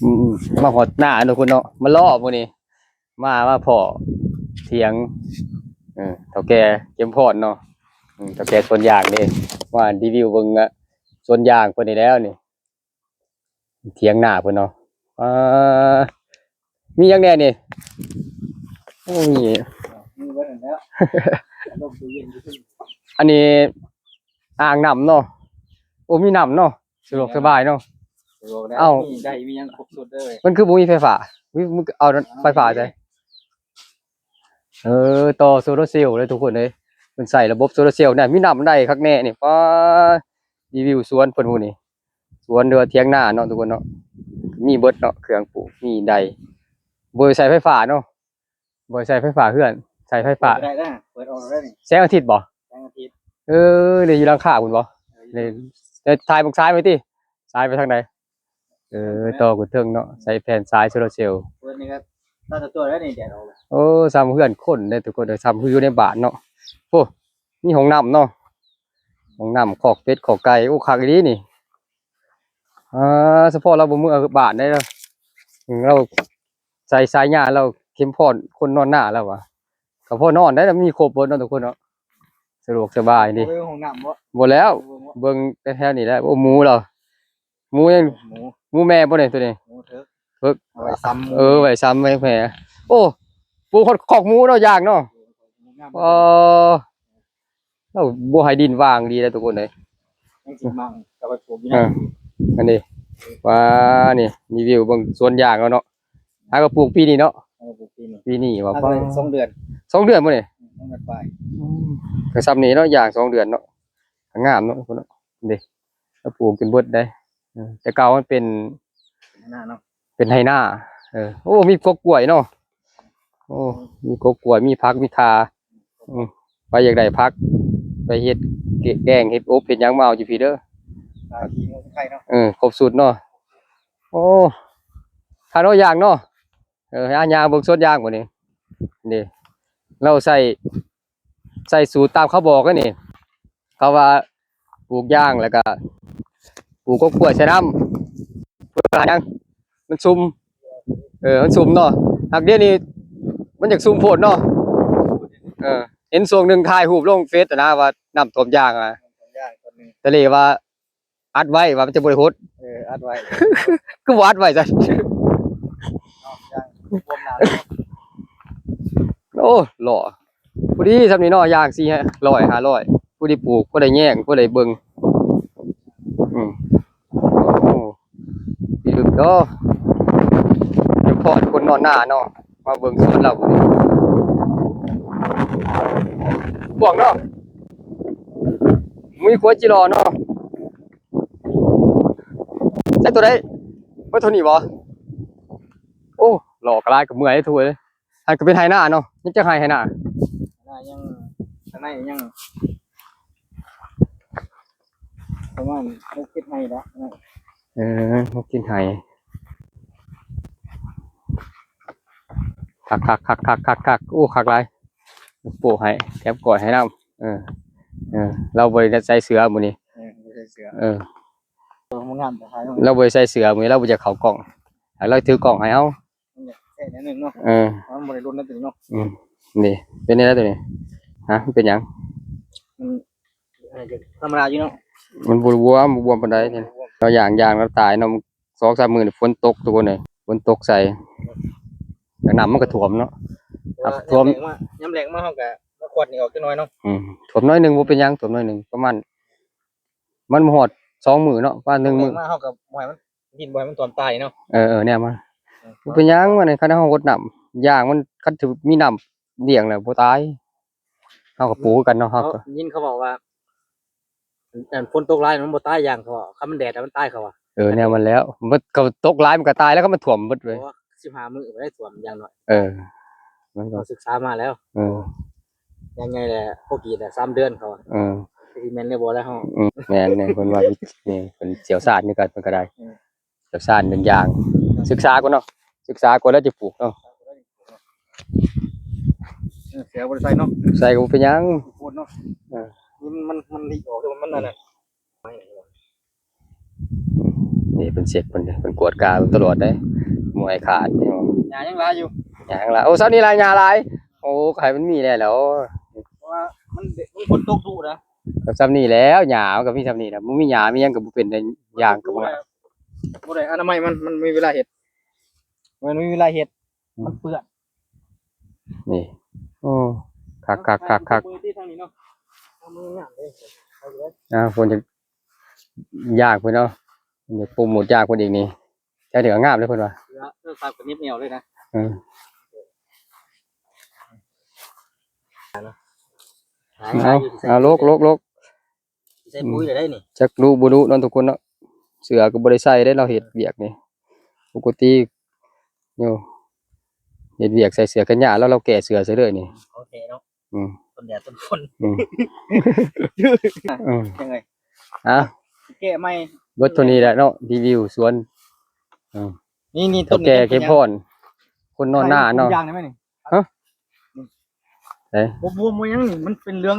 อืมมาหอดหน้าทุกคนเนาะมาล่อพวกนี้มาพอเถียงเฒ่าแก่เข็มพอดเนาะเฒ่าแก่ส่วนยางนี่ว่ารีวิวเบิ่งอะส่วนยางเพิ่นนี่แล้วนี่เถียงหน้าเพิ่นเนาะอ่ามีหยังแน่นี่โอ้มีมีไว้แล้วลมตู้เย็นอยู่ที่อันนี้อ่างน้ำเนาะโอ้มีน้ำเนาะสะดวกสบายเนาะเอ้ามีได้มียังครบสุดเลยมันคือบ่มีไฟฟ้ามึงเอาไฟฟ้าใส่ต่อโซลาร์เซลล์เลยทุกคนเลยมันใส่ระบบโซลาร์เซลล์เนี่ยมีน้ำได้คักแน่นี่ป้ารีวิวสวนเพิ่นผู้นี่สวนเรือเถียงนาเนาะทุกคนเนาะมีเบิดเนาะเครื่องปลูกมีได้บ่ใช้ไฟฟ้าเนาะบ่ใช้ไฟฟ้าเฮือนใช้ไฟฟ้าได้นะเปิดออกได้นี่แสงอาทิตย์บ่แสงอาทิตย์นี่อยู่หลังคาพุ่นบ่นี่จะถ่ายเบิ่งซ้ายไว้ติซ้ายไปทางใดต่อกูเทิงเนาะใช้แผ่นซ้ายโซลาร์เซลล์เปิดนี่ครับถ้าตัวได้นี่แดดออกเลยซ้ำเฮือนคนเด้ทุกคนเด้อซ้ำคืออยู่ในบ้านเนาะโอ้มีห้องน้ำเนาะห้องน้ำคอกเป็ดคอกไก่โอ้คักอีหลีนี่เฉพาะเราบ่มือบ้านได้แล้วเราใส่สายหญ้าเราเข้มพรคนนอนหน้าแล้ววะก็พอนอนได้แล้วมีครบเบิดเนาะทุกคนเนาะสะดวกสบายนี่ห้องน้ำบ่บ่แล้วเบิ่งแถวๆนี้แหละโอ้หมูเหรอหมูยังหมูแม่บ่นี่ตัวนี้หมูเถอะเอาไว้ซ้ำไว้ซ้ำไว้แผลโอ้ปลูกคอกหมูเนาะยากเนาะเราบ่ให้ดินว่างดีแล้วทุกคนเลยยังสิมั่งกับไปปลูกอยู่นะอันนี้ว่านี่รีวิวเบิ่งสวนยางแล้วเนาะก็ปลูกปีนี้เนาะปลูกปีนี้ว่าพอ2 เดือน2 เดือนบ่นี่2 เดือนไปก็ซ้ำนี้เนาะยาง2 เดือนเนาะงามเนาะคนเนาะนี่แล้วปลูกจนเบิดได้แต่เก่ามันเป็นหน้าเนาะเป็นไหนาโอ้มีกกกล้วยเนาะโอ้มีกกกล้วยมีผักมีทาไปอยากได้ผักไปเฮ็ดแกงเฮ็ดอบเฮ็ดหยังมาเอาอยู่พี่เด้อขี้งูไข่เนาะครบสูตรเนาะโอ้ถ้าเนาะยางเนาะหายางเบิ่งสวนยางบ่นี่นี่เราใส่สูตรตามเขาบอกกันนี่เขาว่าปลูกยางแล้วก็ปลูกกกล้วยใส่น้ำเพื่อหาหยังมันซุ่มมันซุ่มเนาะหากเดี๋ยวนี้มันอยากซุ่มโพดเนาะเห็นช่วงหนึงถ่ายรูปลงเฟซนะว่าน้ำท่วมยางแต่เลยว่าอัดไว้ว่ามันจะบ่ได้โพดอัดไว้คือบ่อัดไว้จ้ะโอ้หล่อผู้ดีซำนี้เนาะยาง400 500ผู้ที่ปลูกผู้ใดแย่งผู้ใดเบิ่งโอ้ดีลึกเนาะเฉพาะคนนอนหน้าเนาะมาเบิ่งสวนเราพุ่นนี่พวกเนาะมีขวดจิรอเนาะใช่ตัวใดบ่เท่านี้บ่โอ้หลอกกะลายกับเมื่อยทุยให้ก็เป็นไหหน้าเนาะยังจะไหหน้ายังข้างในยังประมาณ6-7 ไร่แล้วมากินไหคักโอ้คักหลายปลูกให้แถมก่อยให้นำเราบ่ได้ใส่เสื้อมื้อนี้ใส่เสื้อมันงามแต่เราบ่ได้ใส่เสื้อมื้อนี้เราบ่จะเข้ากล้องให้เราถือกล้องให้เฮาแค่นั้นนึงเนาะมันบ่ได้รุ่นนั้นตัวเนาะนี่เป็นนี่แล้วตัวนี้ฮะมันเป็นหยังมันธรรมดาอยู่เนาะมันบวมปานใดนี่เราย่างแล้วตายเนาะ2-3 มื้อนี่ฝนตกทุกคนเลยฝนตกใส่น้ำมันก็ท่วมเนาะท่วมยามแรงมาเฮาก็มาขวดนี่ออกจักหน่อยเนาะท่วมน้อยนึงบ่เป็นหยังท่วมน้อยนึงประมาณมันบ่ฮอด2 มื้อเนาะประมาณ1 มื้อมาเฮาก็บ่ให้มันดินบ่ให้มันท่วมตายเนาะเนี่ยมาบ่เป็นหยังมันคันเฮารดน้ำย่างมันคันถือมีน้ำเลี้ยงแล้วบ่ตายเฮาก็ปลูกกันเนาะเฮาก็ยินเขาบอกว่าฝนตกหลายมันบ่ตายอย่างเขาว่าคันมันแดดมันตายเขาว่าเนี่ยมันแล้วมันก็ตกหลายมันก็ตายแล้วก็มันท่วมหมดเลย15 มื้อบ่ได้ท่วมอย่างน้อยมันก็ศึกษามาแล้วยังไงแหละพวกกีด3 เดือนเขาสิแม่นได้บ่แล้วเฮาแม่นเนี่ยเพิ่นว่านี่เพิ่นเชี่ยวชาญนี่ก็มันก็ได้เชี่ยวชาญเป็นอย่างศึกษาก่อนเนาะศึกษาก่อนแล้วจะปลูกเนาะเสียบ่ได้ใส่เนาะใส่ก็บ่เป็นหยังโคตรเนาะมันลีออกมันนั่นน่ะน นี่เป็นเสกเพิ่นกวดกาตลอดได้มวยขาดนี่ หญ้ายังหลายอยู่ หยังล่ะโอ้ซาวนี้ลายหญ้าหลายโอ้ไข่มันมีแล้ว เพราะว่ามันฝนตกดุนะ ก็ซ้ำนี่แล้วหญ้ามันก็มีซ้ำนี่นะบ่มีหญ้ามีหยังก็บ่เป็นได้อย่างก็บ่ บ่ได้อนามัยมันมีเวลาเฮ็ดมันมีเวลาเฮ็ดมันเปื้อน นี่โอ้คัก มือที่ทางนี้เนาะเอามืองามเลยเอาเลย เพิ่นจะยากเพิ่นเนาะอยากโปรโมทยากเพิ่นอีกนี่แต่เดี๋ยวงามเลยเพิ่นว่า เสื้อซับกับนิบเหนียวเลยนะ เออ เอาโลก ใส่ปุ๋ยได้นี่ จักรู้บ่รู้เนาะทุกคนเนาะเสือก็บ่ได้ใส่ได้เราเฮ็ดเวียกนี่ปกติโยเฮ็ดเวียกใส่เสื้อกันหญ้าแล้วเราแก้เสื้อซะเลยนี่ โอเคเนาะ อืม ต้นแดดต้นฝน อืม ยังไง อ่ะ แก้ไม่ เบิดเท่านี้แหละเนาะรีวิวสวน นี่ เฒ่าแก่เข้มพรคนนอนหน้าเนาะ ยางได้ไหมนี่ ฮะ บวมยังนี่มันเป็นเรื่อง